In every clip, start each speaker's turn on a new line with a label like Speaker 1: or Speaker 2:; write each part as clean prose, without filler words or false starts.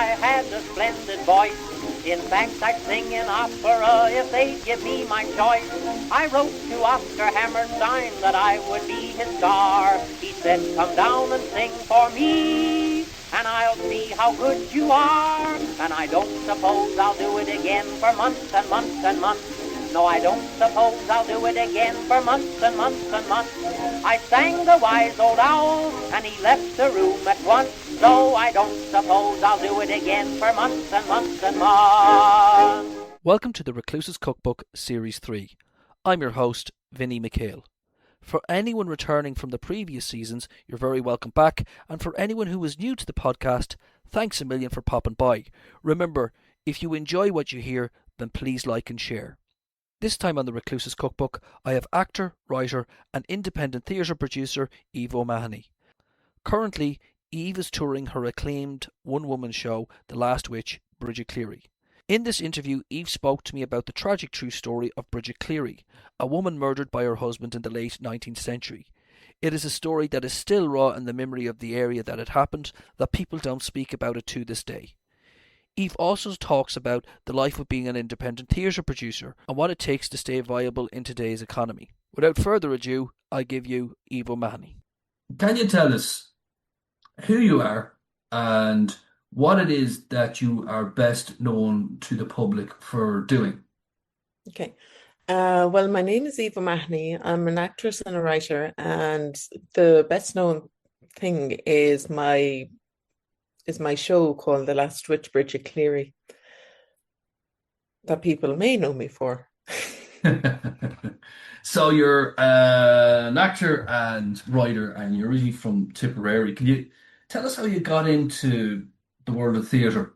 Speaker 1: I had a splendid voice. In fact, I'd sing in opera if they'd give me my choice. I wrote to Oscar Hammerstein that I would be his star. He said, come down and sing for me, and I'll see how good you are. And I don't suppose I'll do it again for months and months and months. No, I don't suppose I'll do it again for months and months and months. I sang the wise old owl, and he left the room at once. So I don't suppose I'll do it again for months and months and months.
Speaker 2: Welcome to the Recluse's Cookbook Series 3. I'm your host, Vinnie McHale. For anyone returning from the previous seasons, you're very welcome back. And for anyone who is new to the podcast, thanks a million for popping by. Remember, if you enjoy what you hear, then please like and share. This time on the Recluse's Cookbook, I have actor, writer and independent theatre producer Eve O'Mahony. Currently, Eve is touring her acclaimed one-woman show, The Last Witch Brigit Cleary. In this interview, Eve spoke to me about the tragic true story of Brigit Cleary, a woman murdered by her husband in the late 19th century. It is a story that is still raw in the memory of the area that it happened, that people don't speak about it to this day. Eve also talks about the life of being an independent theatre producer and what it takes to stay viable in today's economy. Without further ado, I give you Eve O'Mahony.
Speaker 3: Can you tell us who you are and what it is that you are best known to the public for doing?
Speaker 4: Okay. Well, my name is Eve O'Mahony. I'm an actress and a writer, and the best known thing is my show called The Last Witch Brigit Cleary, that people may know me for.
Speaker 3: So you're an actor and writer, and you're originally from Tipperary. Can you tell us how you got into the world of theatre?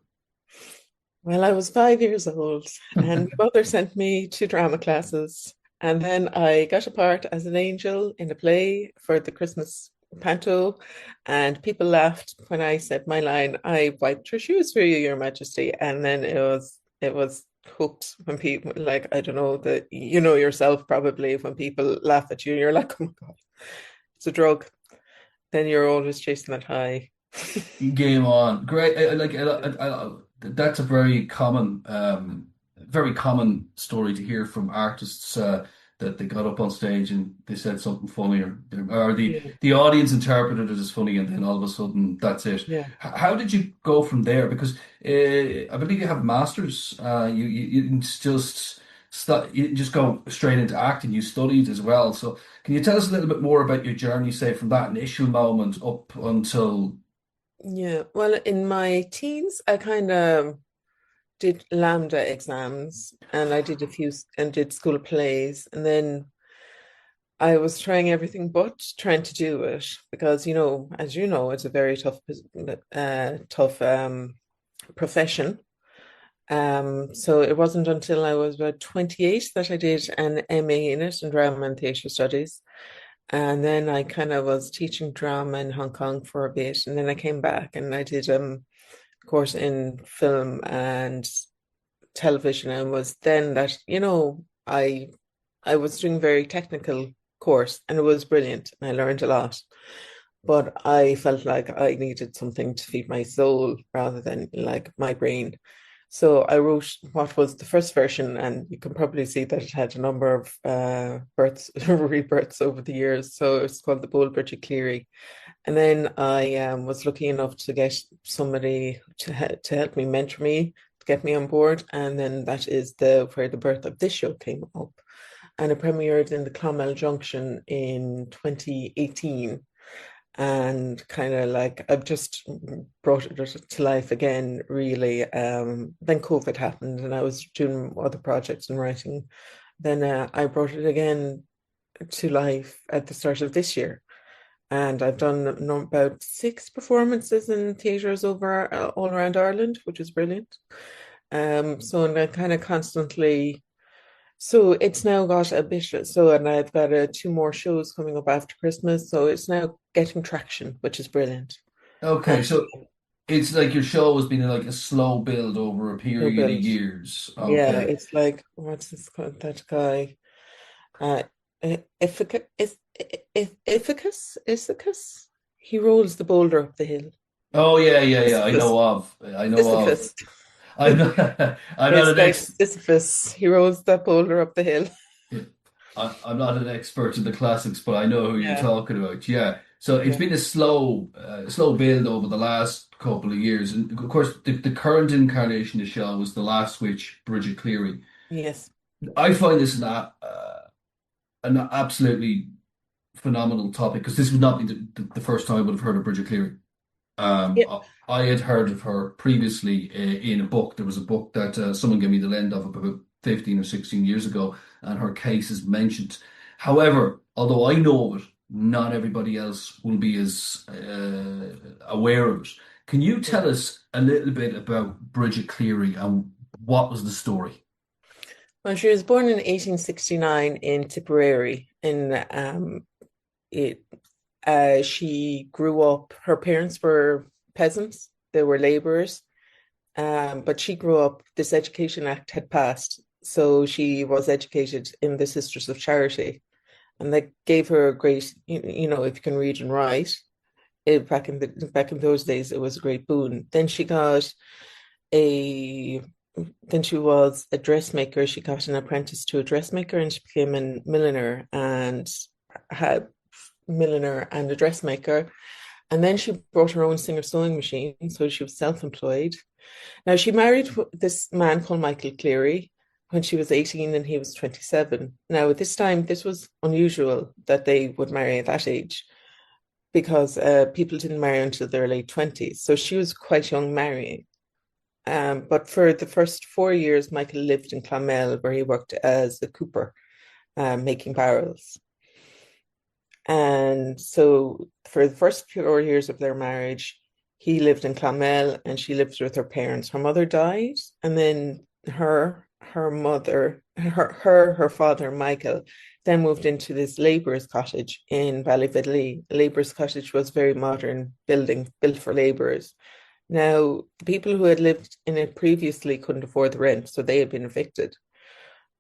Speaker 4: Well, I was 5 years old, and my mother sent me to drama classes, and then I got a part as an angel in a play for the Christmas panto, and people laughed when I said my line, "I wiped your shoes for you, Your Majesty," and then it was hooked when people, like, I don't know, that you know yourself probably, when people laugh at you, you're like, oh my God, it's a drug. Then you're always chasing that high.
Speaker 3: Game on. Great. That's a very common story to hear from artists, that they got up on stage and they said something funny, or the audience interpreted it as funny, and then all of a sudden that's it.
Speaker 4: Yeah.
Speaker 3: How did you go from there? Because I believe you have a master's. You didn't you just go straight into acting. You studied as well. So can you tell us a little bit more about your journey, say from that initial moment up until?
Speaker 4: Yeah, well, in my teens, I kind of did Lambda exams, and I did did school plays, and then I was trying everything but trying to do it, because, as you know, it's a very tough profession. So it wasn't until I was about 28 that I did an MA in it, in drama and theatre studies. And then I kind of was teaching drama in Hong Kong for a bit, and then I came back and I did a course in film and television, and was then that, I was doing very technical course, and it was brilliant, and I learned a lot. But I felt like I needed something to feed my soul rather than like my brain. So I wrote what was the first version, and you can probably see that it had a number of rebirths over the years. So it's called The Bold Brigit Cleary. And then I was lucky enough to get somebody to help me, mentor me, to get me on board. And then that is where the birth of this show came up. And it premiered in the Clonmel Junction in 2018. And kind of like I've just brought it to life again, really. Then COVID happened, and I was doing other projects and writing. Then I brought it again to life at the start of this year, and I've done about 6 performances in theatres over all around Ireland, which is brilliant. So and I kind of constantly. So it's now got a bit, and I've got 2 more shows coming up after Christmas. So it's now getting traction, which is brilliant.
Speaker 3: Okay, so it's like your show has been like a slow build over a period of years. Okay.
Speaker 4: Yeah, it's like, what's this called? That guy, Ithacus. He rolls the boulder up the hill.
Speaker 3: Oh yeah, yeah, yeah.
Speaker 4: Sisyphus.
Speaker 3: I know of.
Speaker 4: Sisyphus.
Speaker 3: I'm not. I'm not
Speaker 4: This
Speaker 3: an
Speaker 4: guy
Speaker 3: ex.
Speaker 4: Sisyphus, he rolls that boulder up the hill.
Speaker 3: I'm not an expert in the classics, but I know who you're
Speaker 4: Yeah,
Speaker 3: talking about. Yeah. So it's
Speaker 4: yeah.
Speaker 3: been a slow build over the last couple of years, and of course, the current incarnation of Shell was the Last Witch, Brigit Cleary.
Speaker 4: Yes.
Speaker 3: I find this an absolutely phenomenal topic because this would not be the first time I would have heard of Brigit Cleary.
Speaker 4: Yeah.
Speaker 3: I had heard of her previously in a book. There was a book that someone gave me the lend of about 15 or 16 years ago, and her case is mentioned. However, although I know of it, not everybody else will be as aware of it. Can you tell us a little bit about Bridget Cleary and what was the story?
Speaker 4: Well, she was born in 1869 in Tipperary. It, she grew up, her parents were peasants, they were laborers, but she grew up, this Education Act had passed. So she was educated in the Sisters of Charity. And that gave her a great, if you can read and write, back in those days, it was a great boon. A then she was a dressmaker. She got an apprentice to a dressmaker and she became a had milliner and a dressmaker. And then she brought her own singer sewing machine, so she was self-employed. Now she married this man called Michael Cleary when she was 18 and he was 27. Now at this time, this was unusual that they would marry at that age because people didn't marry until their late 20s. So she was quite young marrying. But for the first 4 years, Michael lived in Clonmel, where he worked as a cooper, making barrels. And so for the first 4 years of their marriage, he lived in Clonmel and she lived with her parents. Her mother died, and then her father, Michael, then moved into this labourer's cottage in Ballyvidley. Labourer's cottage was a very modern building built for labourers. Now, the people who had lived in it previously couldn't afford the rent, so they had been evicted.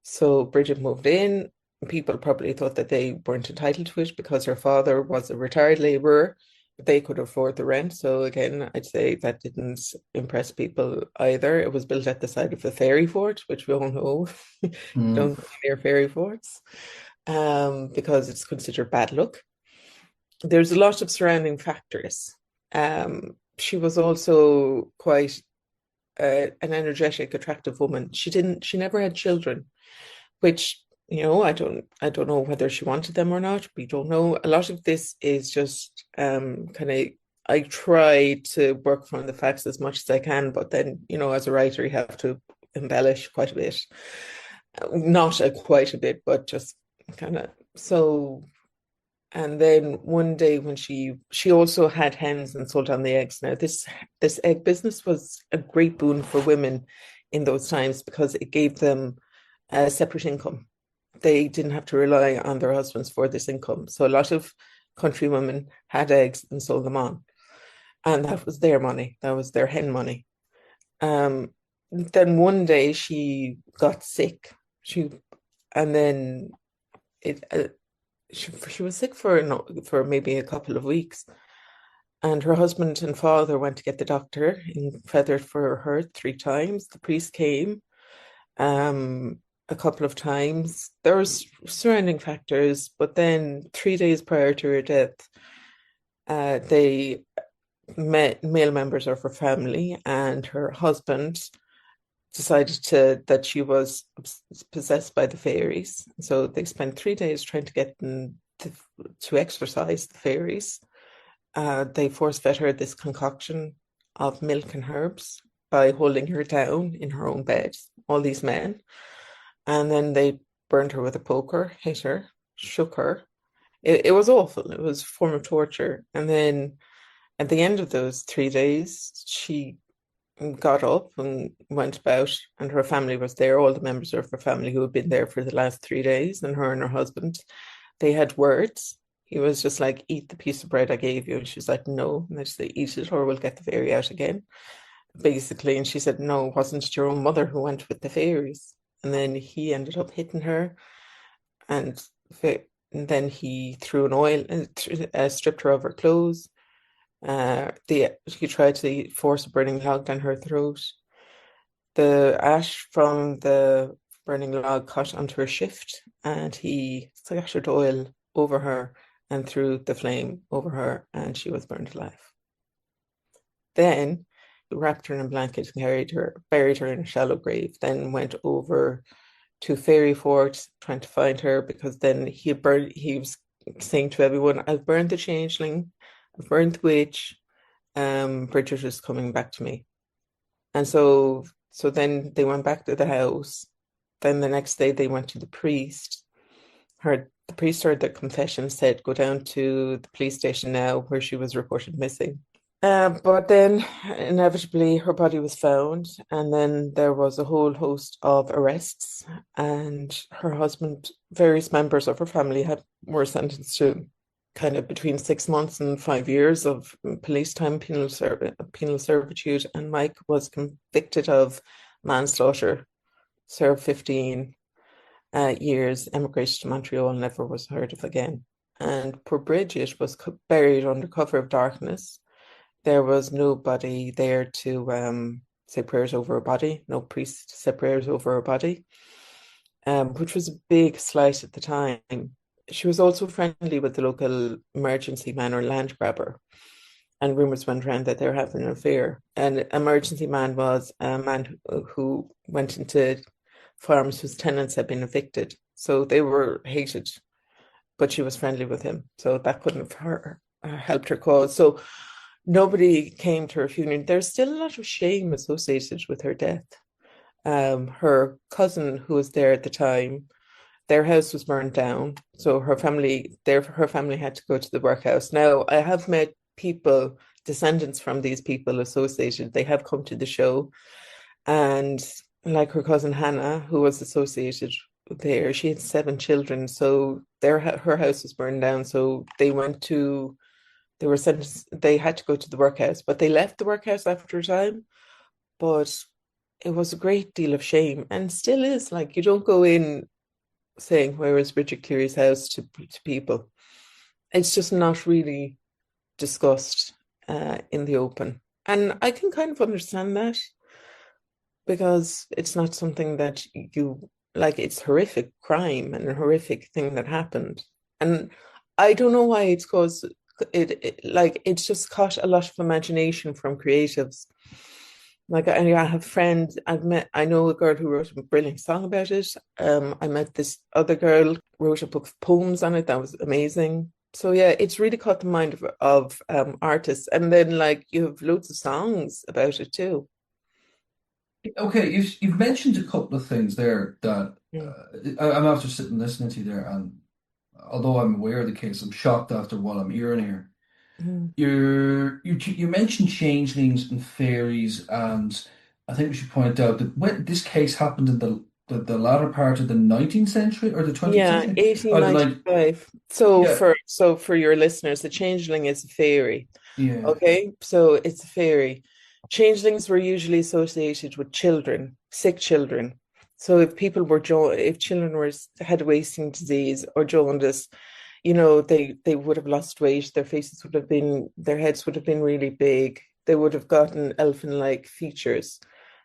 Speaker 4: So Bridget moved in. People probably thought that they weren't entitled to it because her father was a retired labourer, but they could afford the rent. So again, I'd say that didn't impress people either. It was built at the side of the ferry fort, which we all know
Speaker 3: Hmm.
Speaker 4: don't go near ferry forts, because it's considered bad luck. There's a lot of surrounding factors. She was also quite an energetic, attractive woman. She never had children, which I don't know whether she wanted them or not. We don't know. A lot of this is just kind of. I try to work from the facts as much as I can, but then as a writer, you have to embellish quite a bit. Not quite a bit, but just kind of so. And then one day when she also had hens and sold on the eggs. Now this egg business was a great boon for women in those times because it gave them a separate income. They didn't have to rely on their husbands for this income. So a lot of country women had eggs and sold them on. And that was their money. That was their hen money. Then one day she got sick. And then it she was sick for no, for maybe a couple of weeks. And her husband and father went to get the doctor in Feathered for her 3 times. The priest came a couple of times. There was surrounding factors, but then 3 days prior to her death, they met male members of her family, and her husband decided that she was possessed by the fairies. So they spent 3 days trying to get them to exorcise the fairies. They force fed her this concoction of milk and herbs by holding her down in her own bed, all these men. And then they burned her with a poker, hit her, shook her. It was awful. It was a form of torture. And then at the end of those 3 days, she got up and went about, and her family was there, all the members of her family who had been there for the last 3 days, and her husband. They had words. He was just like, eat the piece of bread I gave you. And she's like, no. And they say, eat it or we'll get the fairy out again, basically. And she said, no, wasn't it your own mother who went with the fairies? And then he ended up hitting her, and, and then he threw an oil and stripped her of her clothes. He tried to force a burning log down her throat. The ash from the burning log caught onto her shift, and he splattered oil over her and threw the flame over her, and she was burned alive. Then he wrapped her in a blanket and buried her in a shallow grave, then went over to Fairy Fort trying to find her, because then he was saying to everyone, I've burned the changeling, I've burned the witch, Bridget is coming back to me. And so then they went back to the house. Then the next day they went to the priest. The priest heard the confession, said, go down to the police station now, where she was reported missing. But then inevitably her body was found, and then there was a whole host of arrests, and her husband, various members of her family were sentenced to kind of between 6 months and 5 years of police time, penal servitude, and Mike was convicted of manslaughter, served 15 years, emigrated to Montreal, never was heard of again. And poor Bridget was buried under cover of darkness. There was nobody there to say prayers over her body, no priest to say prayers over her body, which was a big slight at the time. She was also friendly with the local emergency man or land grabber, and rumors went around that they were having an affair. And emergency man was a man who went into farms whose tenants had been evicted, so they were hated, but she was friendly with him, so that couldn't have helped her cause. So nobody came to her funeral. There's still a lot of shame associated with her death. Her cousin, who was there at the time, their house was burned down, so her family had to go to the workhouse. Now, I have met people, descendants from these people associated. They have come to the show, and like her cousin Hannah, who was associated there, she had 7 children, so her house was burned down. So they were sentenced. They had to go to the workhouse, but they left the workhouse after a time. But it was a great deal of shame, and still is. Like, you don't go in saying, where is Brigit Cleary's house, to people. It's just not really discussed in the open. And I can kind of understand that, because it's not something that you like. It's horrific crime and a horrific thing that happened. And I don't know why it's caused it's just caught a lot of imagination from creatives. Like, I have friends I know a girl who wrote a brilliant song about it. I met this other girl, wrote a book of poems on it that was amazing. So yeah, it's really caught the mind of artists. And then, like, you have loads of songs about it too.
Speaker 3: Okay, you've mentioned a couple of things there that
Speaker 4: Mm.
Speaker 3: I'm after sitting listening to you there, and although I'm aware of the case, I'm shocked after what I'm hearing here.
Speaker 4: Mm.
Speaker 3: You mentioned changelings and fairies, and I think we should point out that when this case happened in the latter part of the 19th century or the 20th
Speaker 4: Yeah,
Speaker 3: century, or the night,
Speaker 4: 1895. So
Speaker 3: yeah,
Speaker 4: for your listeners, the changeling is a fairy.
Speaker 3: yeah.
Speaker 4: Okay, so it's a fairy. Changelings were usually associated with children, sick children. So if children had wasting disease or jaundice, they would have lost weight. Their heads would have been really big. They would have gotten elfin-like features.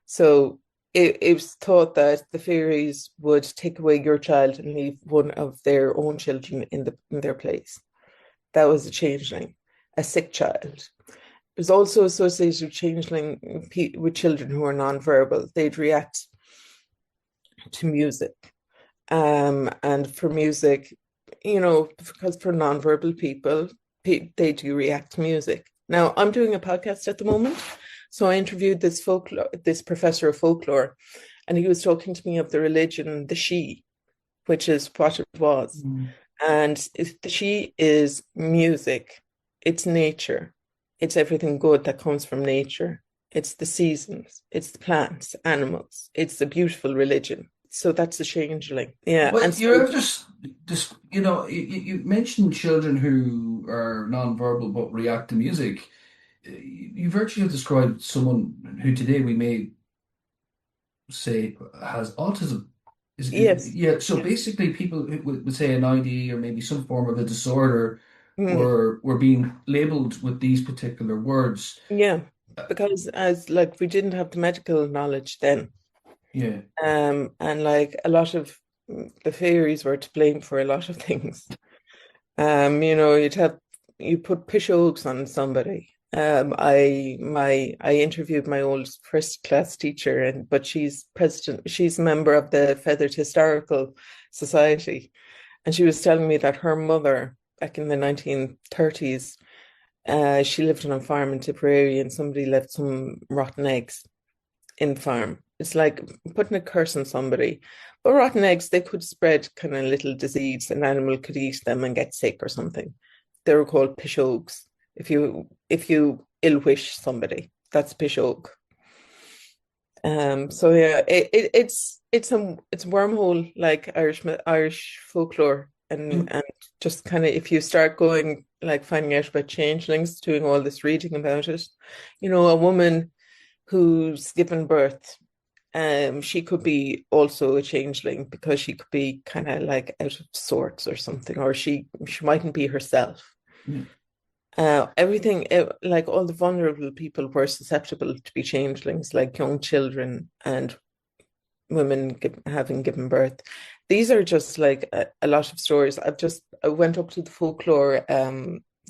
Speaker 4: So it was thought that the fairies would take away your child and leave one of their own children in their place. That was a changeling, a sick child. It was also associated with with children who are non-verbal. They'd react to music. And for music, because for non-verbal people, they do react to music. Now, I'm doing a podcast at the moment, so I interviewed this professor of folklore, and he was talking to me of the religion, the She, which is what it was.
Speaker 3: Mm.
Speaker 4: And the She is music, it's nature, it's everything good that comes from nature. It's the seasons, it's the plants, animals, it's the beautiful religion. So that's the changeling. Yeah.
Speaker 3: Well,
Speaker 4: And
Speaker 3: you're
Speaker 4: so,
Speaker 3: just you mentioned children who are non-verbal but react to music. You virtually have described someone who today we may say has autism.
Speaker 4: yes.
Speaker 3: Yeah, so
Speaker 4: Yeah.
Speaker 3: basically people who would say an ID or maybe some form of a disorder
Speaker 4: Mm.
Speaker 3: were being labeled with these particular words.
Speaker 4: Yeah, because as like we didn't have the medical knowledge then.
Speaker 3: Yeah.
Speaker 4: And like a lot of the fairies were to blame for a lot of things. You put pish oaks on somebody. I interviewed my old first class teacher, but she's a member of the Feathered Historical Society, and she was telling me that her mother back in the 1930s, she lived on a farm in Tipperary, and somebody left some rotten eggs in the farm. It's like putting a curse on somebody. But rotten eggs, they could spread kind of little disease. An animal could eat them and get sick or something. They were called pishogues. If you ill wish somebody, that's pishogue. So yeah, it's wormhole like Irish folklore, and just kind of if you start going like finding out about changelings, doing all this reading about it, a woman who's given birth, she could be also a changeling because she could be kind of like out of sorts or something, or she mightn't be herself.
Speaker 3: Yeah.
Speaker 4: Everything, like all the vulnerable people were susceptible to be changelings, like young children and women having given birth. These are just like a lot of stories. I went up to the folklore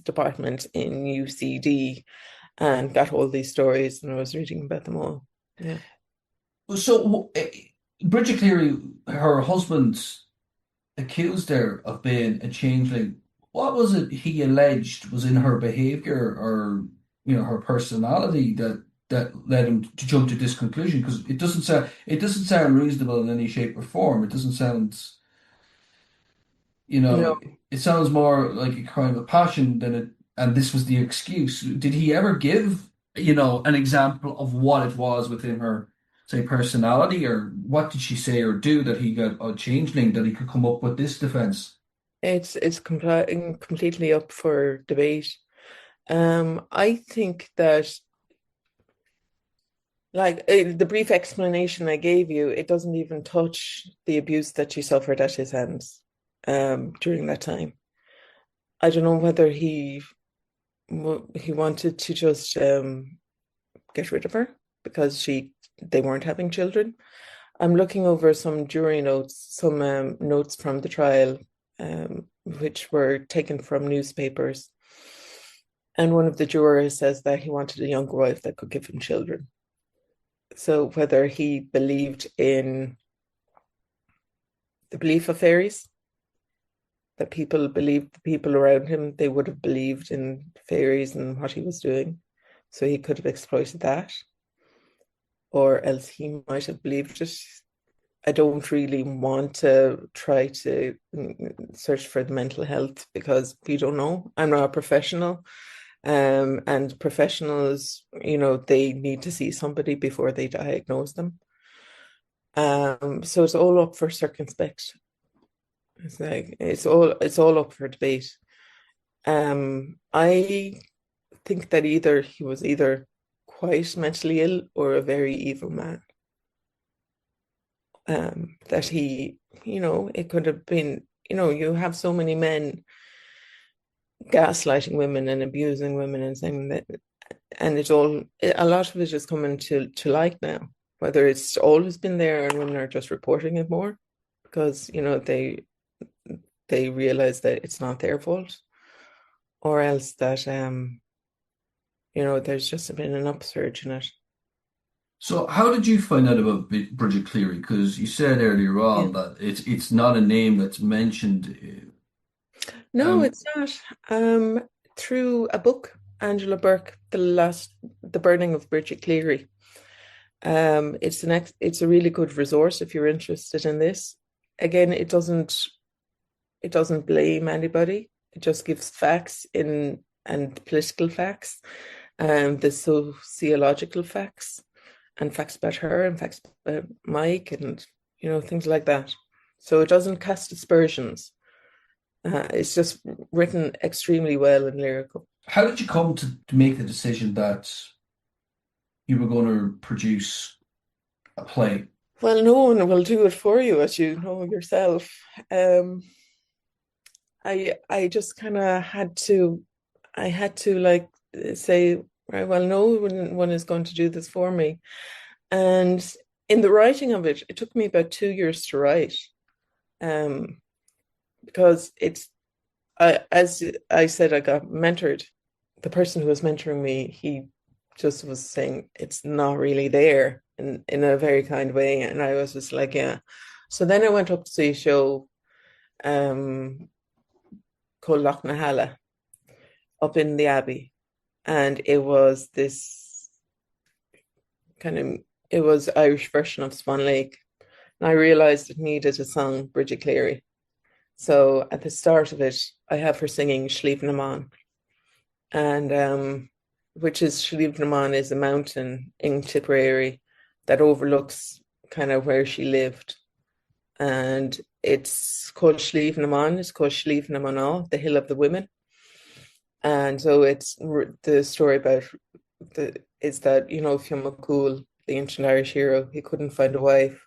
Speaker 4: department in UCD and got all these stories, and I was reading about them all. Yeah.
Speaker 3: So, Brigit Cleary, her husband accused her of being a changeling. What was it he alleged was in her behavior or, her personality that led him to jump to this conclusion? Because it doesn't sound reasonable in any shape or form. It doesn't sound, you
Speaker 4: No,
Speaker 3: know, it sounds more like a crime of passion than it, and this was the excuse. Did he ever give, an example of what it was within her, say, personality, or what did she say or do that he got a changeling that he could come up with this defense?
Speaker 4: completely up for debate. I think that, like the brief explanation I gave you, it doesn't even touch the abuse that she suffered at his hands during that time. I don't know whether he wanted to just get rid of her because they weren't having children. I'm looking over some jury notes, some notes from the trial, which were taken from newspapers. And one of the jurors says that he wanted a younger wife that could give him children. So whether he believed in the belief of fairies, that people believed, the people around him, they would have believed in fairies and what he was doing. So he could have exploited that, or else he might have believed it. I don't really want to try to search for the mental health because we don't know. I'm not a professional. And professionals, they need to see somebody before they diagnose them. So it's all up for circumspect. It's like it's all up for debate. I think that either he was either quite mentally ill or a very evil man. That it could have been, you have so many men gaslighting women and abusing women and saying that, and a lot of it is coming to light now, whether it's always been there and women are just reporting it more because, they realize that it's not their fault, or else that, there's just been an upsurge in it.
Speaker 3: So, how did you find out about Brigit Cleary? Because you said earlier
Speaker 4: Yeah.
Speaker 3: on that it's not a name that's mentioned.
Speaker 4: No,
Speaker 3: Um,
Speaker 4: it's not. Through a book, Angela Burke, The Burning of Brigit Cleary. It's a really good resource if you're interested in this. Again, it doesn't blame anybody. It just gives facts and political facts, the sociological facts, and facts about her and facts about Mike, and things like that. So it doesn't cast aspersions. It's just written extremely well and lyrical.
Speaker 3: how did you come to make the decision that you were going to produce a play?
Speaker 4: Well, no one will do it for you, as you know yourself. Um, I just kind of had to like say, right, well, no one is going to do this for me. And in the writing of it, it took me about 2 years to write, um, because as I said, I got mentored. The person who was mentoring me, he just was saying it's not really there in a very kind way, and I was just like, yeah. So then I went up to see a show, um, called Loch up in the Abbey, and it was this kind of it was Irish version of Swan Lake. And I realized it needed a song, Brigit Cleary. So at the start of it, I have her singing Slieve na Mon, and which is Slieve na Mon is a mountain in Tipperary that overlooks kind of where she lived. And it's called Slieve na Mon, it's called Slieve na Mon, the Hill of the Women. And so it's the story about is that, Fionn McCool, the ancient Irish hero, he couldn't find a wife.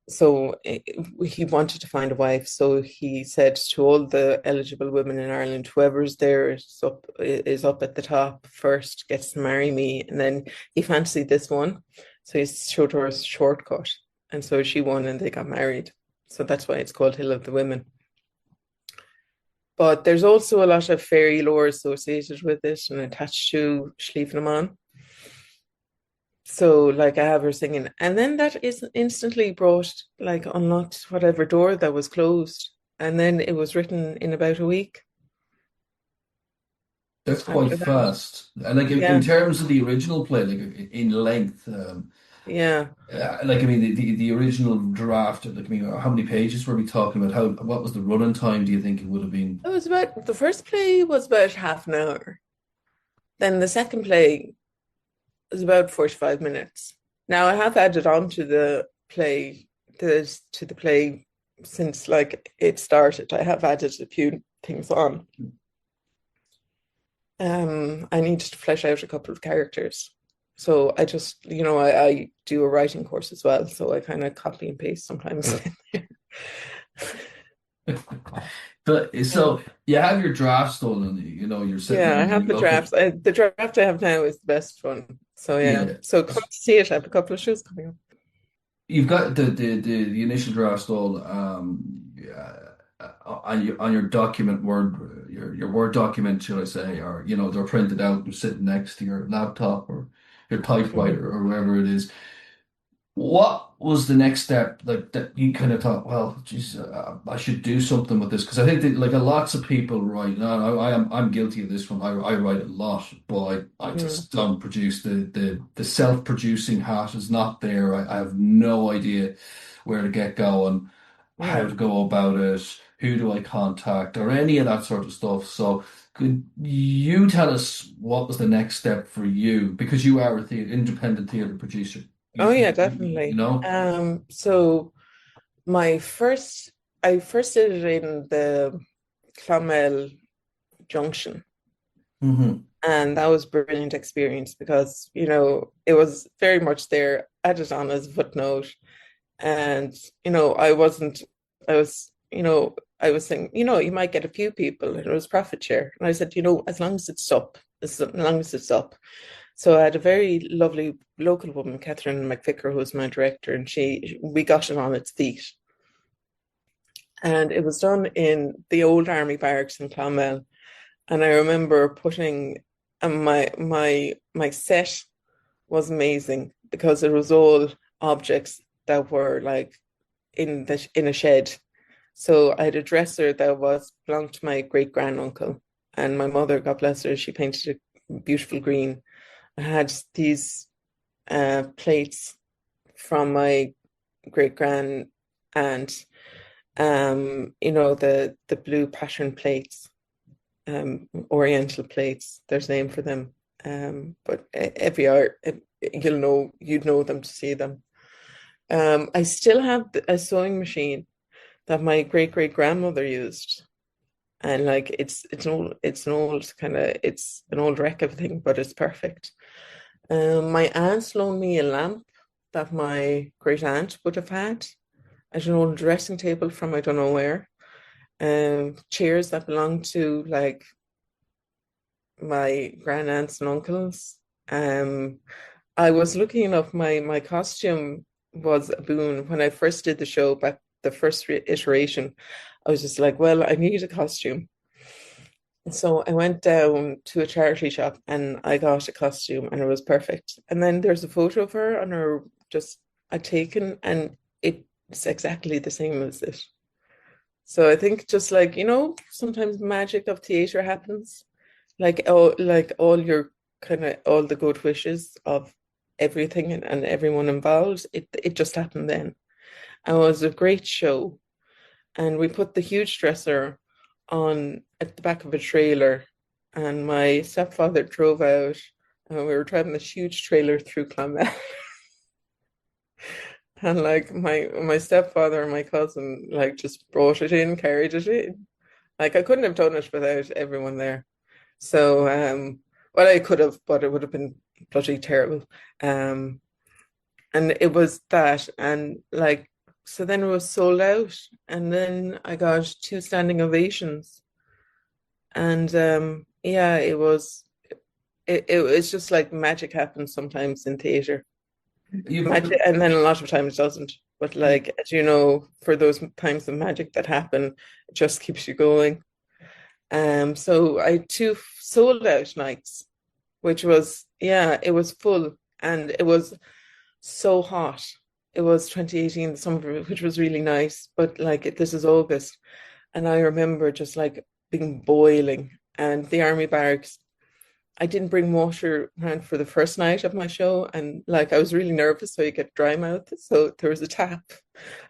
Speaker 4: So he wanted to find a wife. So he said to all the eligible women in Ireland, whoever's there is up at the top first, gets to marry me. And then he fancied this one. So he showed her a shortcut. And so she won and they got married. So that's why it's called Hill of the Women. But there's also a lot of fairy lore associated with it and attached to Slieve na Mon. So like I have her singing, and then that is instantly brought, like, unlocked whatever door that was closed, and then it was written in about a week
Speaker 3: That's quite
Speaker 4: after that.
Speaker 3: fast. And like in
Speaker 4: Yeah,
Speaker 3: terms of the original play, like in length,
Speaker 4: yeah.
Speaker 3: like I mean the original draft, like I mean, how many pages were we talking about? What was the running time? Do you think it would have been?
Speaker 4: It was about the first play was about half an hour. Then the second play was about 45 minutes. Now I have added on to the play to the play since like it started. I have added a few things on. I needed to flesh out a couple of characters. So I just, I do a writing course as well. So I kind of copy and paste sometimes.
Speaker 3: But so you have your draft stolen, you're sitting
Speaker 4: Yeah,
Speaker 3: there
Speaker 4: I
Speaker 3: and
Speaker 4: have
Speaker 3: you
Speaker 4: the
Speaker 3: look at,
Speaker 4: drafts. The draft I have now is the best one. So yeah.
Speaker 3: yeah.
Speaker 4: So come to see it. I have a couple of shows coming up.
Speaker 3: You've got the initial draft all yeah, on your document Word, your Word document, should I say, or they're printed out and sitting next to your laptop or your
Speaker 4: Mhm.
Speaker 3: typewriter or wherever it is. What was the next step, like that you kind of thought, well, geez, I should do something with this? Because I think that like lots of people write, and I'm guilty of this one. I write a lot, but I
Speaker 4: Mm.
Speaker 3: just don't produce the self-producing hat is not there. I have no idea where to get going, how to
Speaker 4: Mm.
Speaker 3: go about it, who do I contact, or any of that sort of stuff. So could you tell us what was the next step for you? Because you are a independent theatre producer.
Speaker 4: Oh yeah,
Speaker 3: You
Speaker 4: definitely.
Speaker 3: know?
Speaker 4: So my first I first did it in the Clonmel Junction.
Speaker 3: Hmm.
Speaker 4: And that was a brilliant experience because, it was very much there, added on as a footnote. And, I was saying, you might get a few people, and it was profit share. And I said, as long as it's up, as long as it's up. So I had a very lovely local woman, Catherine McVicker, who was my director, and we got it on its feet. And it was done in the old army barracks in Clonmel. And I remember putting my set was amazing because it was all objects that were like in a shed. So I had a dresser that belonged to my great granduncle, and my mother, God bless her, she painted it beautiful green. I had these plates from my great grand aunt, the blue pattern plates, oriental plates. There's a name for them. But every art, you'd know them to see them. I still have a sewing machine that my great great grandmother used, and like it's an old wreck of a thing, but it's perfect. My aunt loaned me a lamp that my great aunt would have had at an old dressing table from I don't know where. chairs that belonged to like my grandaunts and uncles. Um, I was lucky enough, my costume was a boon. When I first did the show back the first iteration, I was just like, well, I need a costume. So I went down to a charity shop and I got a costume and it was perfect. And then there's a photo of her on her just I taken and it's exactly the same as it. So I think just like, sometimes magic of theatre happens. Like all your kind of all the good wishes of everything and everyone involved, it just happened then. And it was a great show. And we put the huge dresser on at the back of a trailer, and my stepfather drove out, and we were driving this huge trailer through Clonmel. And like my stepfather and my cousin like just brought it in, carried it in. Like I couldn't have done it without everyone there. So well I could have, but it would have been bloody terrible. Um and it was that and like so then it was sold out and then I got two standing ovations and yeah it was just like magic happens sometimes in theatre.
Speaker 3: You,
Speaker 4: Magic, and then a lot of times it doesn't. But like as you know, for those times of magic that happen, it just keeps you going. So I had two sold out nights, which was yeah, it was full and it was so hot. It was 2018, the summer, which was really nice. But like this is August, and I remember just like being boiling. And the army barracks I didn't bring water around for the first night of my show, and like I was really nervous, so you get dry mouth. So there was a tap.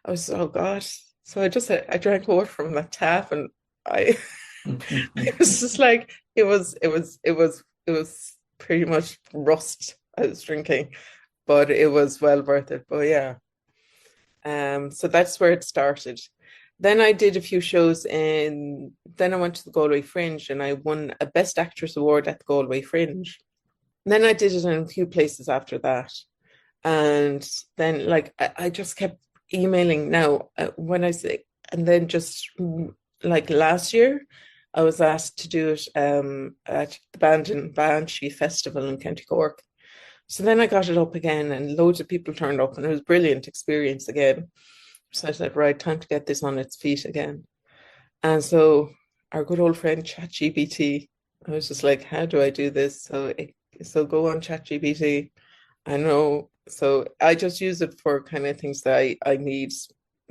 Speaker 4: I was oh God. So I drank water from that tap, and I it was just like it was pretty much rust I was drinking, but it was well worth it. But yeah, so that's where it started. Then I did a few shows then I went to the Galway Fringe and I won a Best Actress award at the Galway Fringe. Then I did it in a few places after that. And then like I just kept emailing now when I say, and then just like last year, I was asked to do it at the Banshee Festival in County Cork. So then I got it up again and loads of people turned up and it was a brilliant experience again. So I said, right, time to get this on its feet again. And so our good old friend ChatGPT, I was just like, how do I do this? So go on ChatGPT. I know. So I just use it for kind of things that I need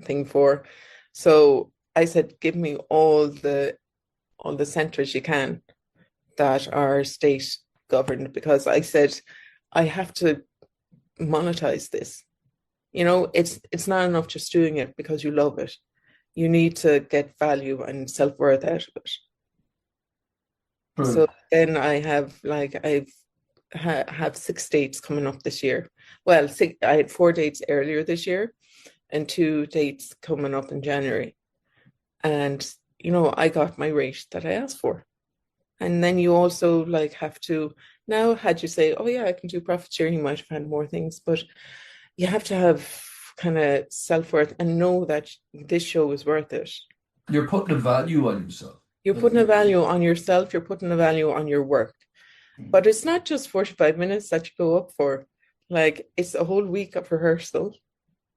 Speaker 4: thing for. So I said, give me all the centres you can that are state governed because I said I have to monetize this. It's not enough just doing it because you love it. You need to get value and self-worth out of it. So
Speaker 3: True.
Speaker 4: then I have like have 6 dates coming up this year. Well, I had 4 dates earlier this year and 2 dates coming up in January. And I got my rate that I asked for. And then you also like have to now had you say, oh yeah, I can do profit sharing, you might have had more things, but you have to have kind of self-worth and know that this show is worth it.
Speaker 3: You're putting a value on yourself.
Speaker 4: You're putting a value on yourself, you're putting a value on your work. But it's not just 45 minutes that you go up for. Like it's a whole week of rehearsal.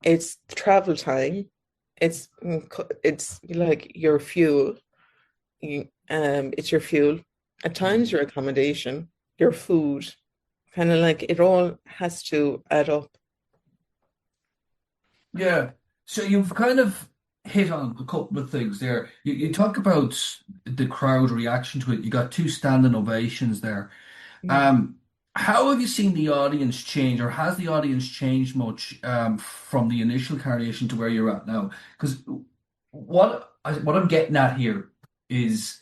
Speaker 4: It's travel time. It's like your fuel. It's your fuel. At times your accommodation, your food. Kind of like it all has to add up.
Speaker 3: Yeah. So you've kind of hit on a couple of things there. You talk about the crowd reaction to it. You got two standing ovations there.
Speaker 4: Mm.
Speaker 3: Um, how have you seen the audience change, or has the audience changed much from the initial carnation to where you're at now? Because what I'm getting at here is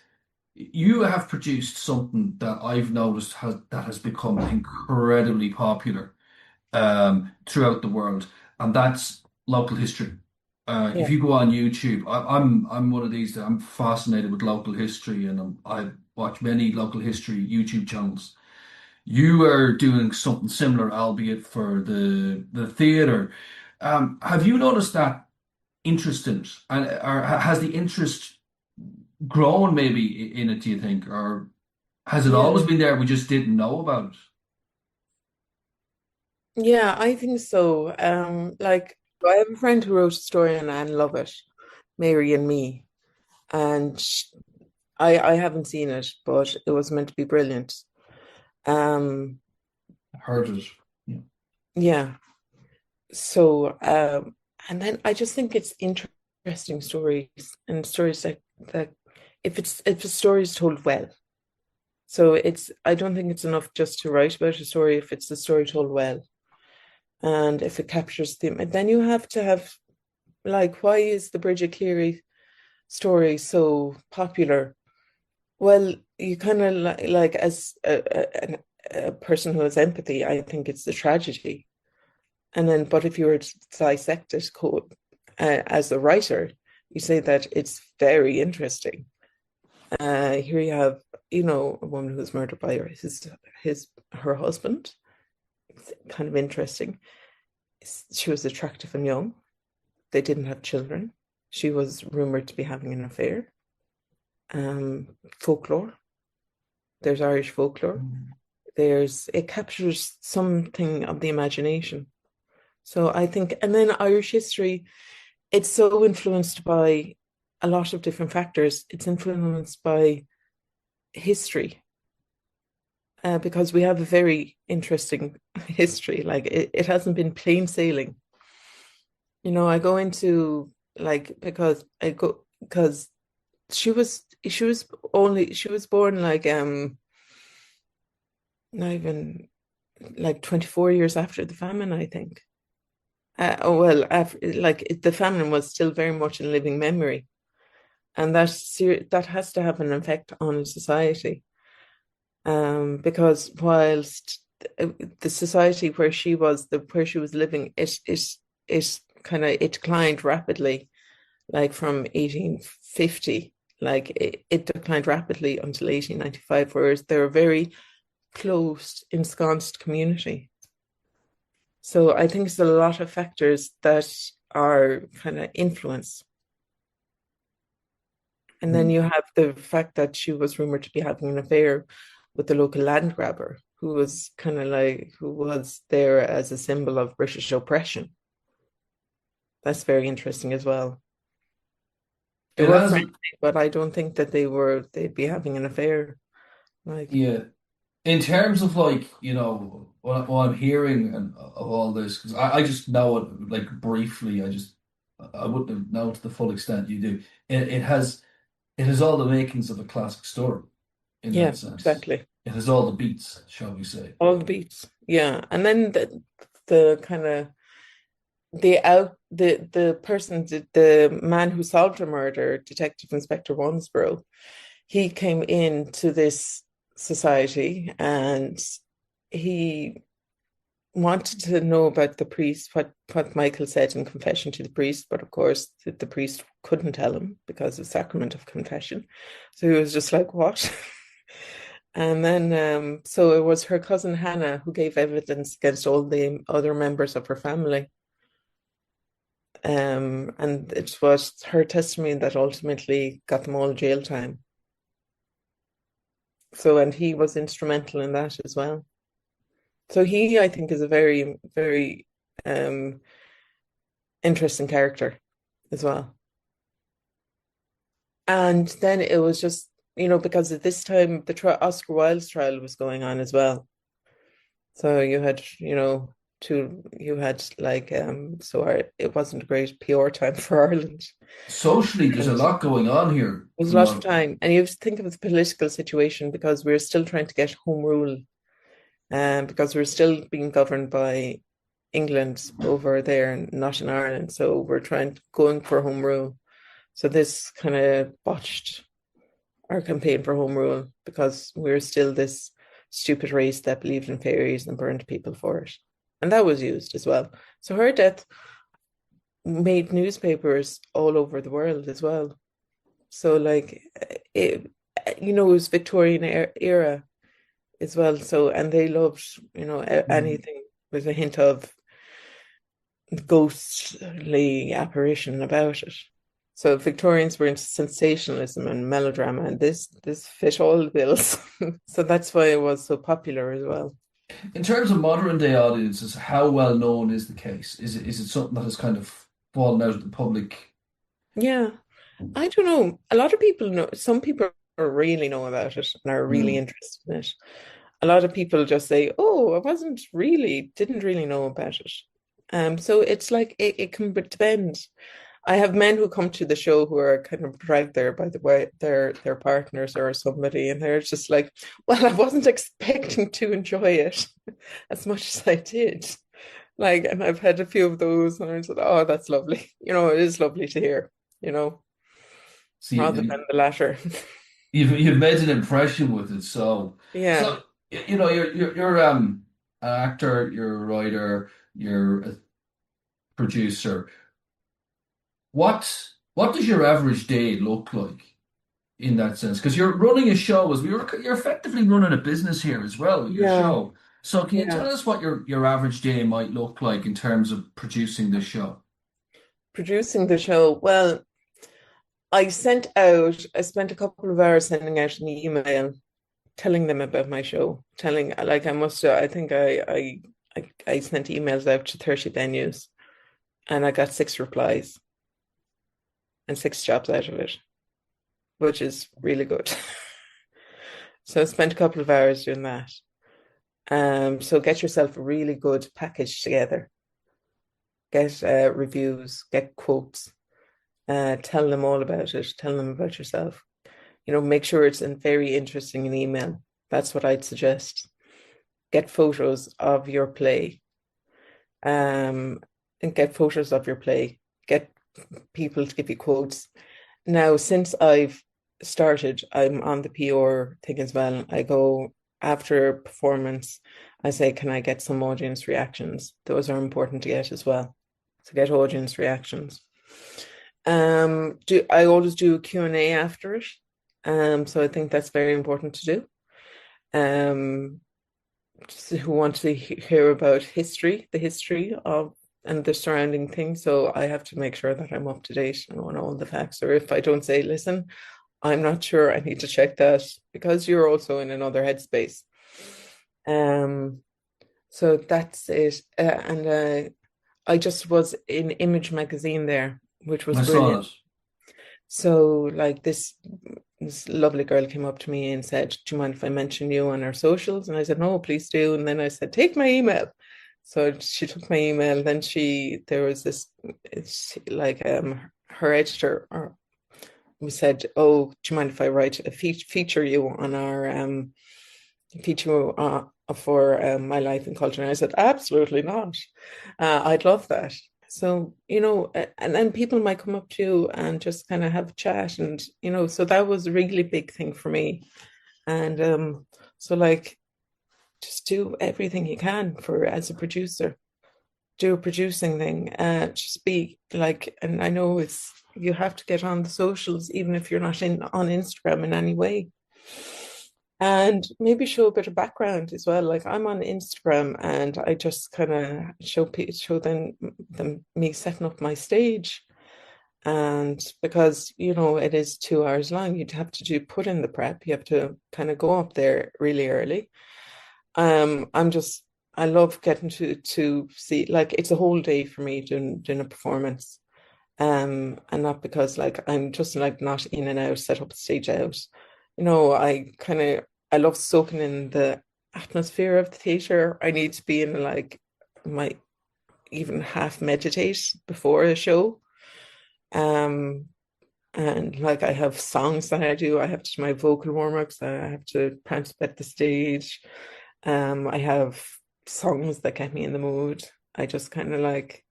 Speaker 3: you have produced something that I've noticed has become incredibly popular throughout the world, and that's local history. If
Speaker 4: Yeah.
Speaker 3: you go on YouTube, I'm one of these that I'm fascinated with local history, and I watch many local history YouTube channels. You are doing something similar, albeit for the theatre. Have you noticed that interest in it, and or has the interest grown maybe in it, do you think? Or has it always
Speaker 4: Yeah.
Speaker 3: been there? We just didn't know about it.
Speaker 4: Yeah, I think so. Like I have a friend who wrote a story on Anne Lovett, Mary and Me, and I haven't seen it, but it was meant to be brilliant. Um,
Speaker 3: Heard it. Yeah.
Speaker 4: yeah. So, and then I just think it's interesting stories and stories that if a story is told well. So it's I don't think it's enough just to write about a story if it's the story told well. And if it captures the then you have to have like why is the Brigit Cleary story so popular? Well, you kind of like as a person who has empathy, I think it's the tragedy. And then, but if you were to dissect it as a writer, you say that it's very interesting. Here you have, a woman who was murdered by her husband. It's kind of interesting. She was attractive and young. They didn't have children. She was rumored to be having an affair. Folklore. There's Irish folklore. It captures something of the imagination. So I think, and then Irish history, it's so influenced by a lot of different factors. It's influenced by history, because we have a very interesting history. Like it hasn't been plain sailing. I go into like because she was born like not even like 24 years after the famine, I think. Oh well, after, like the famine was still very much in living memory, and that has to have an effect on society. Because whilst the society where she was living, it declined rapidly, like from 1850, like it declined rapidly until 1895, whereas they're a very closed, ensconced community. So I think it's a lot of factors that are kind of influence. And then
Speaker 3: Mm.
Speaker 4: you have the fact that she was rumored to be having an affair with the local land grabber, who was there as a symbol of British oppression. That's very interesting as well. They
Speaker 3: It
Speaker 4: were
Speaker 3: has,
Speaker 4: friendly, but I don't think that they'd be having an affair. Like,
Speaker 3: yeah. In terms of like, what I'm hearing and of all this, because I just know it like briefly. I wouldn't have known to the full extent you do. It has all the makings of a classic story in that
Speaker 4: yeah,
Speaker 3: sense.
Speaker 4: exactly.
Speaker 3: It has all the beats, shall we say.
Speaker 4: All the beats. Yeah. And then the kind of the man who solved the murder, Detective Inspector Wansborough, he came into this society and he wanted to know about the priest, what Michael said in confession to the priest, but of course the priest couldn't tell him because of sacrament of confession. So he was just like, what? And then, so it was her cousin Hannah who gave evidence against all the other members of her family. And it was her testimony that ultimately got them all jail time. So, and he was instrumental in that as well. So he, I think, is a very, very interesting character as well. And then it was just, because at this time Oscar Wilde's trial was going on as well. So you had, you had like, it wasn't a great PR time for Ireland.
Speaker 3: Socially, there's a
Speaker 4: And
Speaker 3: lot going on here
Speaker 4: it was a
Speaker 3: from
Speaker 4: lot of
Speaker 3: what.
Speaker 4: time. And you have to think of the political situation because we're still trying to get home rule, because we're still being governed by England over there and not in Ireland. So we're going for home rule. So this kind of botched our campaign for home rule because we're still this stupid race that believed in fairies and burned people for it. And that was used as well. So her death made newspapers all over the world as well. So like it was Victorian era as well. So and they loved,
Speaker 3: Mm.
Speaker 4: anything with a hint of ghostly apparition about it. So Victorians were into sensationalism and melodrama, and this fit all the bills. So that's why it was so popular as well.
Speaker 3: In terms of modern day audiences, how well known is the case? Is it something that has kind of fallen out of the public?
Speaker 4: Yeah, I don't know. A lot of people know, some people really know about it and are really
Speaker 3: Hmm.
Speaker 4: interested in it. A lot of people just say, "Oh, didn't really know about it." So it's like it can depend. I have men who come to the show who are kind of dragged there by the way their partners or somebody, and they're just like, "Well, I wasn't expecting to enjoy it as much as I did." Like, and I've had a few of those, and I said, "Oh, that's lovely." It is lovely to hear, you know,
Speaker 3: See,
Speaker 4: rather than the latter.
Speaker 3: you've made an impression with it, so
Speaker 4: Yeah,
Speaker 3: so you're an actor, you're a writer, you're a producer. What does your average day look like in that sense? Because you're running a show as you're effectively running a business here as well with your
Speaker 4: yeah,
Speaker 3: show. So can you
Speaker 4: yeah.
Speaker 3: tell us what your average day might look like in terms of producing the show?
Speaker 4: Producing the show. Well, I spent a couple of hours sending out an email telling them about my show, like I think I sent emails out to 30 venues and I got 6 replies and 6 jobs out of it, which is really good. So I spent a couple of hours doing that. So get yourself a really good package together. Get reviews, get quotes, tell them all about it, tell them about yourself. Make sure it's a very interesting in email. That's what I'd suggest. Get photos of your play, um, and get photos of your play. Get people to give you quotes. Now, since I've started, I'm on the PR thing as well. I go after a performance, I say, can I get some audience reactions? Those are important to get as well. So get audience reactions. Do I always do a Q&A after it? So I think that's very important to do. Um, who want to hear about the history of and the surrounding things. So I have to make sure that I'm up to date and on all the facts. Or if I don't say, listen, I'm not sure, I need to check that because you're also in another headspace. Um, so that's it. And I just was in Image magazine there, which was
Speaker 3: I saw
Speaker 4: brilliant.
Speaker 3: it.
Speaker 4: So like this lovely girl came up to me and said, "Do you mind if I mention you on our socials?" And I said, "No, please do." And then I said, "Take my email." So she took my email. Then there was this, it's like her editor, or we said, "Oh, do you mind if I write feature you on our feature for my life and culture?" And I said, "Absolutely not. I'd love that." So, and then people might come up to you and just kind of have a chat. And, so that was a really big thing for me. And so, like, just do everything you can as a producer, do a producing thing. Just be like, and I know you have to get on the socials, even if you're not on Instagram in any way. And maybe show a bit of background as well. Like I'm on Instagram and I just kind of show them me setting up my stage. And because, it is 2 hours long, you'd have to put in the prep. You have to kind of go up there really early. I love getting to see, like, it's a whole day for me doing a performance. And not because like I'm just like not in and out, set up the stage out. I love soaking in the atmosphere of the theatre. I need to be in like my even half meditate before a show. Um, and like I have songs that I do. I have to do my vocal warm-ups. I have to prance at the stage. I have songs that get me in the mood. I just kind of like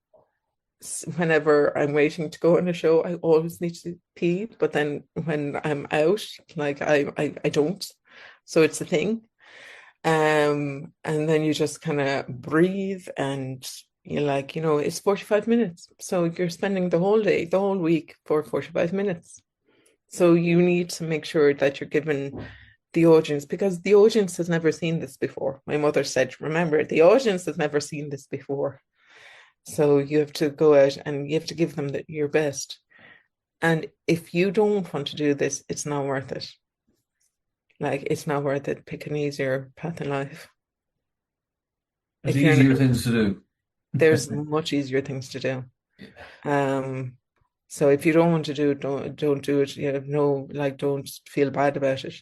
Speaker 4: whenever I'm waiting to go on a show, I always need to pee. But then when I'm out, like I don't. So it's a thing. And then you just kind of breathe and you're like, it's 45 minutes. So you're spending the whole day, the whole week for 45 minutes. So you need to make sure that you're given the audience, because the audience has never seen this before. My mother said, remember, the audience has never seen this before. So you have to go out and you have to give them your best. And if you don't want to do this, it's not worth it. Like, it's not worth it. Pick an easier path in life.
Speaker 3: There's
Speaker 4: If you're
Speaker 3: easier
Speaker 4: not,
Speaker 3: things to
Speaker 4: there's
Speaker 3: do.
Speaker 4: much easier things to do. Um, so if you don't want to do it, don't do it. You have no, like, don't feel bad about it.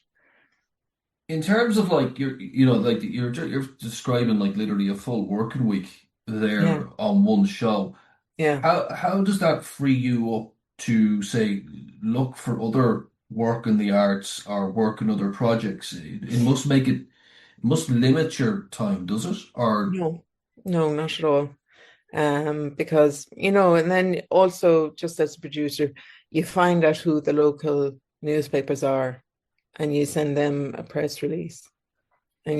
Speaker 3: In terms of like like you're describing like literally a full working week
Speaker 4: Yeah,
Speaker 3: there on one show.
Speaker 4: yeah.
Speaker 3: How does that free you up to say look for other work in the arts or work in other projects? It must make it must limit your time, does it? Or
Speaker 4: No, no, not at all. Because, and then also just as a producer, you find out who the local newspapers are and you send them a press release and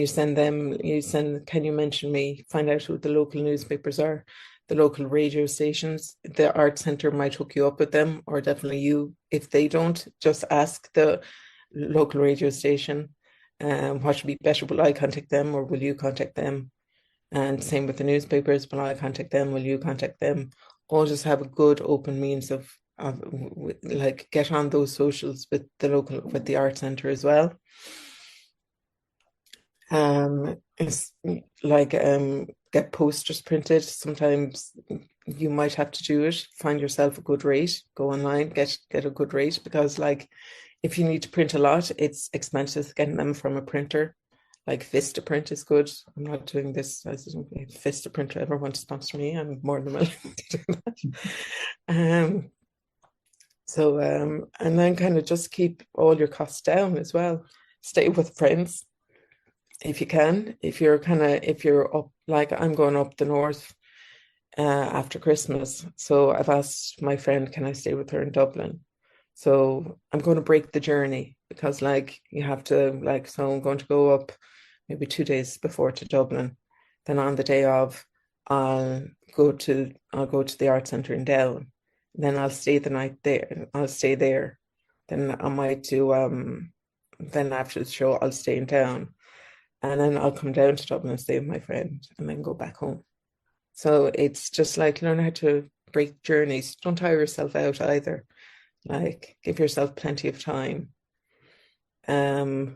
Speaker 4: can you mention me? Find out who the local newspapers are, the local radio stations. The art center might hook you up with them, or definitely you. If they don't, just ask the local radio station, what should be better, will I contact them or will you contact them? And same with the newspapers, will I contact them? Will you contact them? Or just have a good open means of like get on those socials with with the art center as well. It's like get posters printed. Sometimes you might have to do it. Find yourself a good rate. Go online, get a good rate, because like if you need to print a lot, it's expensive getting them from a printer. Like Vista Print is good. I'm not doing this as if Vista Print ever want to sponsor me. I'm more than willing to do that. Um, and then kind of just keep all your costs down as well. Stay with friends if you can. If you're up, like I'm going up the north after Christmas. So I've asked my friend, can I stay with her in Dublin? So I'm going to break the journey because like you have to like, so I'm going to go up maybe 2 days before to Dublin. Then on the day of, I'll I'll go to the art centre in Down. Then I'll stay the night there. I'll stay there. Then I might do then after the show I'll stay in town. And then I'll come down to Dublin and stay with my friend and then go back home. So it's just like learn how to break journeys. Don't tire yourself out either. Like give yourself plenty of time. Um,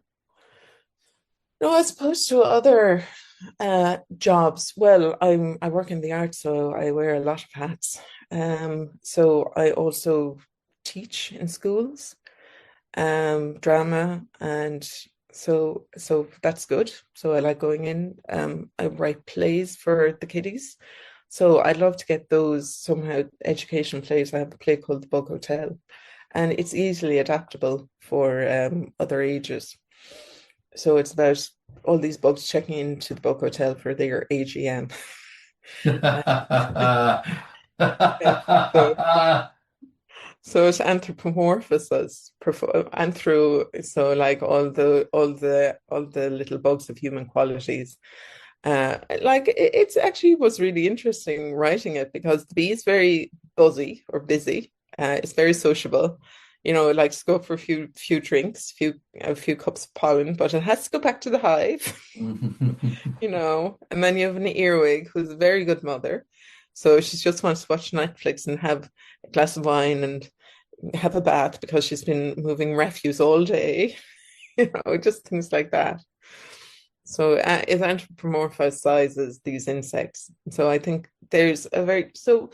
Speaker 4: no, as opposed to other jobs. Well, I work in the arts, so I wear a lot of hats. So I also teach in schools, drama, and so that's good. So I like going in. I write plays for the kiddies. So I'd love to get those somehow education plays. I have a play called The Bug Hotel, and it's easily adaptable for other ages. So it's about all these bugs checking into the Bug Hotel for their AGM. Yeah. So so it's anthropomorphosis, so like all the little bugs of human qualities. Like it's actually was really interesting writing it because the bee is very buzzy or busy. It's very sociable. It likes to go for a few drinks, a few cups of pollen, but it has to go back to the hive. And then you have an earwig who's a very good mother. So she just wants to watch Netflix and have a glass of wine and have a bath because she's been moving refuse all day, just things like that. So it anthropomorphizes these insects. So I think there's so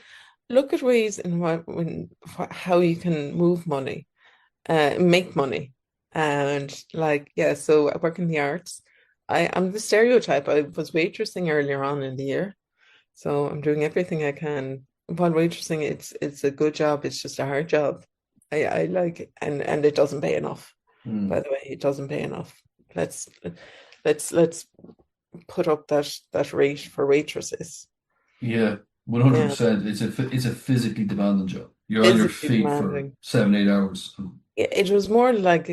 Speaker 4: look at ways in how you can move money, make money. And like, yeah, so I work in the arts. I'm the stereotype. I was waitressing earlier on in the year. So I'm doing everything I can. While waitressing, it's a good job. It's just a hard job. I like it, and it doesn't pay enough. By
Speaker 3: Mm.
Speaker 4: the way, it doesn't pay enough. Let's put up that rate for waitresses.
Speaker 3: Yeah,
Speaker 4: Yeah,
Speaker 3: 100%. It's a physically demanding job. You're on your
Speaker 4: physically
Speaker 3: feet for
Speaker 4: demanding.
Speaker 3: 7, 8 hours.
Speaker 4: It was more like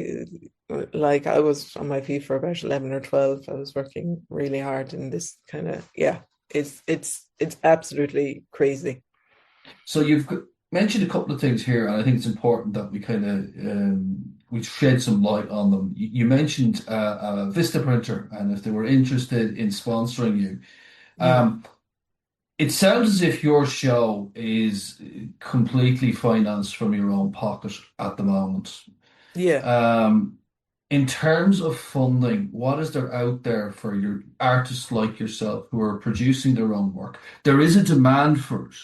Speaker 4: I was on my feet for about 11 or 12. I was working really hard in this kind of, yeah. It's absolutely crazy.
Speaker 3: So mentioned a couple of things here, and I think it's important that we kind of we shed some light on them. You mentioned a Vista printer, and if they were interested in sponsoring you.
Speaker 4: Yeah.
Speaker 3: It sounds as if your show is completely financed from your own pocket at the moment.
Speaker 4: Yeah.
Speaker 3: Um, in terms of funding, what is there out there for your artists like yourself who are producing their own work? There is a demand for it,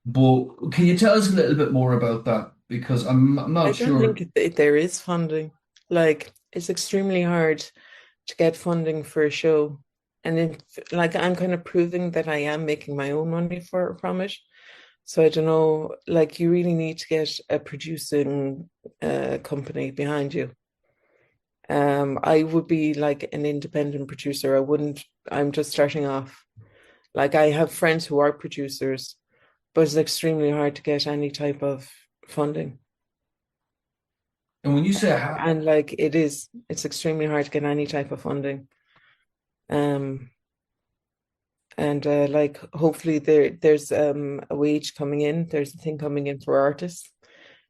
Speaker 3: but can you tell us a little bit more about that? Because I'm
Speaker 4: I
Speaker 3: not
Speaker 4: don't
Speaker 3: sure.
Speaker 4: think there is funding. Like, it's extremely hard to get funding for a show. And like, I'm kind of proving that I am making my own money from it. So I don't know, like, you really need to get a producing company behind you. I would be like an independent producer. I'm just starting off. Like, I have friends who are producers, but it's extremely hard to get any type of funding.
Speaker 3: And when you say ha
Speaker 4: And like, it's extremely hard to get any type of funding. Um, and like, hopefully there's a wage coming in. There's a thing coming in for artists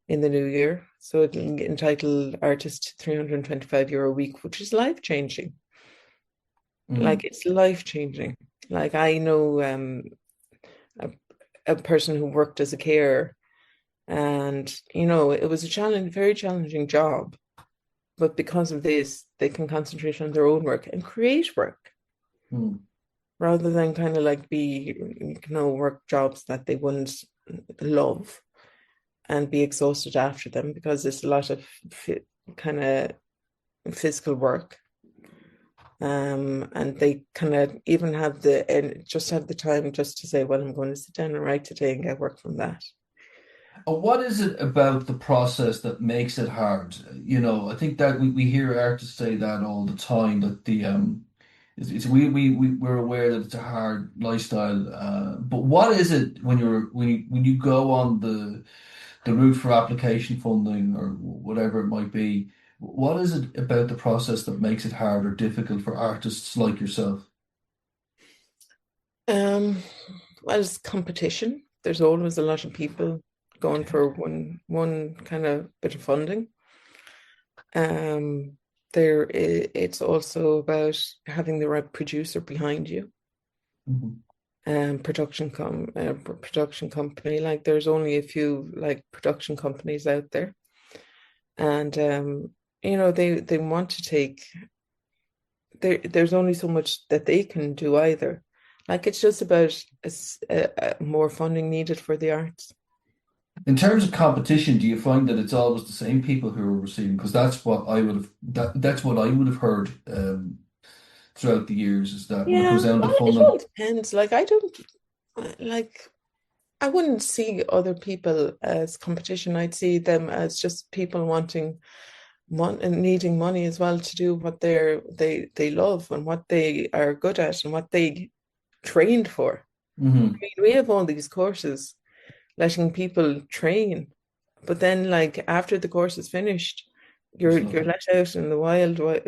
Speaker 4: in the new year. So it'll entitle artists to €325 a week, which is life changing.
Speaker 3: Mhm.
Speaker 4: Like, it's life changing. Like, I know a, a person who worked as a carer, and it was a very challenging job. But because of this, they can concentrate on their own work and create work
Speaker 3: Mhm.
Speaker 4: rather than kind of like work jobs that they wouldn't love and be exhausted after them, because it's a lot of kind of physical work. And they kind of even and just have the time just to say, well, I'm going to sit down and write today and get work from that.
Speaker 3: And what is it about the process that makes it hard? I think that we hear artists say that all the time, that we're aware that it's a hard lifestyle. But what is it when you go on the route for application funding or whatever it might be? What is it about the process that makes it hard or difficult for artists like yourself?
Speaker 4: Um, well, it's competition. There's always a lot of people going
Speaker 3: Okay.
Speaker 4: for one kind of bit of funding. Um, it's also about having the right producer behind you.
Speaker 3: Mhm.
Speaker 4: Production company. Like, there's only a few like production companies out there, and they want to take. There's only so much that they can do either. Like, it's just about more funding needed for the arts.
Speaker 3: In terms of competition, do you find that it's always the same people who are receiving? Because that's what I would have heard throughout the years, is that when it
Speaker 4: Yeah,
Speaker 3: comes down to
Speaker 4: well, it all
Speaker 3: funding.
Speaker 4: depends. Like, I don't like. I wouldn't see other people as competition. I'd see them as just people and needing money as well to do what they love and what they are good at and what they trained for. I
Speaker 3: Hmm.
Speaker 4: mean, we have all these courses letting people train, but then like after the course is finished,
Speaker 3: There's
Speaker 4: you're
Speaker 3: nothing.
Speaker 4: let out in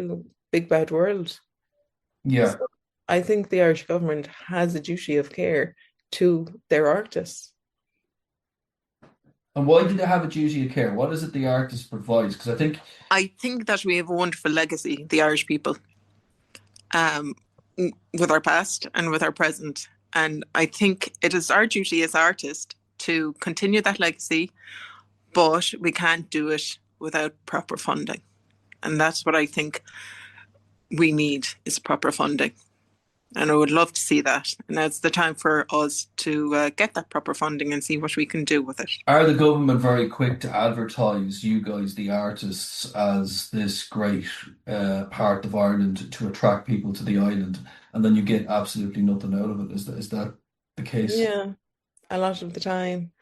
Speaker 4: the big bad world.
Speaker 3: Yeah.
Speaker 4: So I think the Irish government has a duty of care to their artists.
Speaker 3: And why do they have a duty of care? What is it the artist provides? Because I think,
Speaker 4: I think that we have a wonderful legacy, the Irish people, um, with our past and with our present. And I think it is our duty as artists to continue that legacy, but we can't do it without proper funding. And that's what I think we need, is proper funding. And I would love to see that. And now it's the time for us to get that proper funding and see what we can do with it.
Speaker 3: are the government very quick to advertise you guys, the artists, as this great part of Ireland to attract people to the island, and then you get absolutely nothing out of it? Is that the case?
Speaker 4: Yeah, a lot of the time.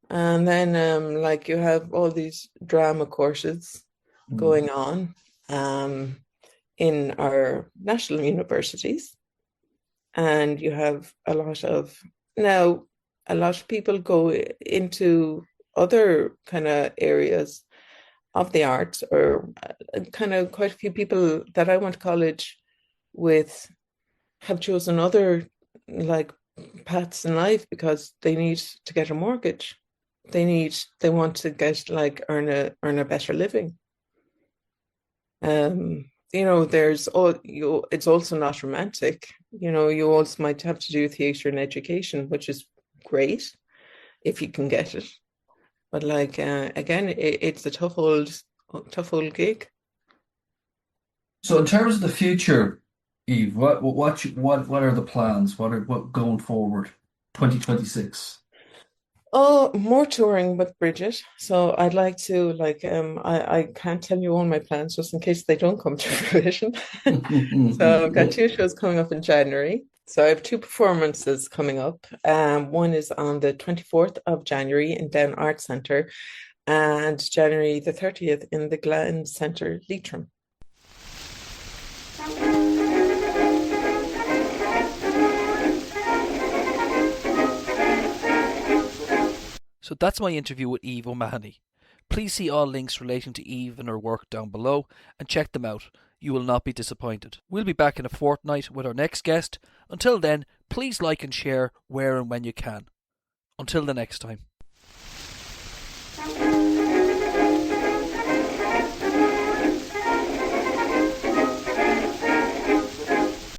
Speaker 4: And then like, you have all these drama courses
Speaker 3: Mm.
Speaker 4: going on um, in our national universities. And you have now, a lot of people go into other kind of areas of the arts, or kind of quite a few people that I went to college with have chosen other like paths in life because they need to get a mortgage. They want to get like earn a better living. There's all you it's also not romantic. You also might have to do theatre and education, which is great. if you can get it. But like again, it's a tough old gig.
Speaker 3: So in terms of the future, Eve, what are the plans? What going forward? 2026.
Speaker 4: Oh, more touring with Bridget. So I'd like to like I can't tell you all my plans just in case they don't come to fruition. So I've got two shows coming up in January. So I have two performances coming up. One is on the 24th of January in Down Arts Centre and January the 30th in the Glen Centre, Leitrim.
Speaker 2: So that's my interview with Eve O'Mahony. Please see all links relating to Eve and her work down below and check them out. You will not be disappointed. We'll be back in a fortnight with our next guest. Until then, please like and share where and when you can. Until the next time.